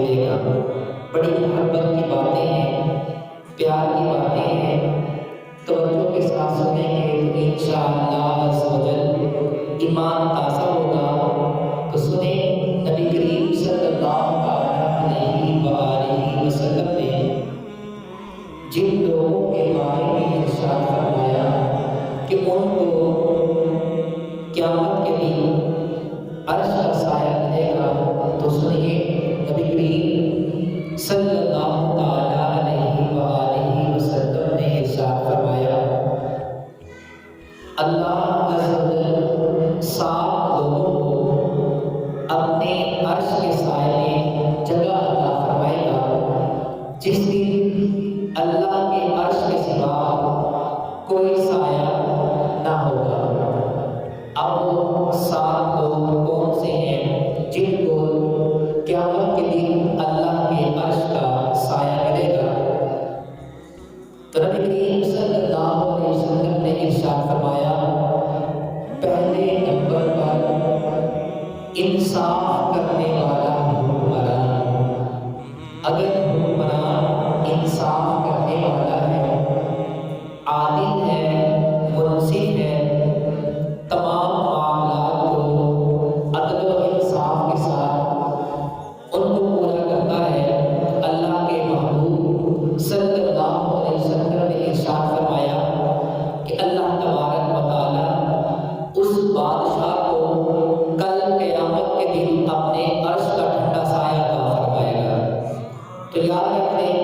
دے گا۔ بڑی محبت کی باتیں ہیں، پیار کی باتیں ہیں، توجہ کے ساتھ سنیں گے تو انشاءاللہ عز و جل ایمان تازہ ہوگا۔ تو سنیں نبی کریم صلی اللہ علیہ وآلہ وسلم نے جن لوگوں کے بارے میں ارشاد فرمایا کہ ان کو قیامت کے دن عرش کا سایہ ملے گا، تو سنیے نبی کریم صلی اللہ تعالیٰ علیہ وآلہ وسلم نے ارشاد فرمایا اللہ عز و جل 7 لوگوں کو اپنے عرش کے سائے میں جگہ عطا فرمائے گا جس دن اللہ کے عرش کے سوا کوئی سایہ نہ ہوگا۔ اب وہ 7 لوگ کون سے ہیں جن کو قیامت کے دن اللہ کے عرش کا سایہ ملے گا؟ تو نبی کریم صلی اللہ علیہ وسلم نے ارشاد فرمایا پہلے نمبر پر انصاف کرنے والا حکمران۔ اگر حکمران انصاف کرنے والا ہے، عادل ہے، منصف ہے، تمام معاملات کو عدل و انصاف کے ساتھ ان کو پورا کرتا ہے، اللہ کے محبوب صلی اللہ علیہ وسلم نے ارشاد فرمایا کہ اللہ تبارک و تعالی اس بادشاہ کو کل قیامت کے دن اپنے عرش کا ٹھنڈا سایہ عطا فرمائے گا۔ تو یاد رکھیں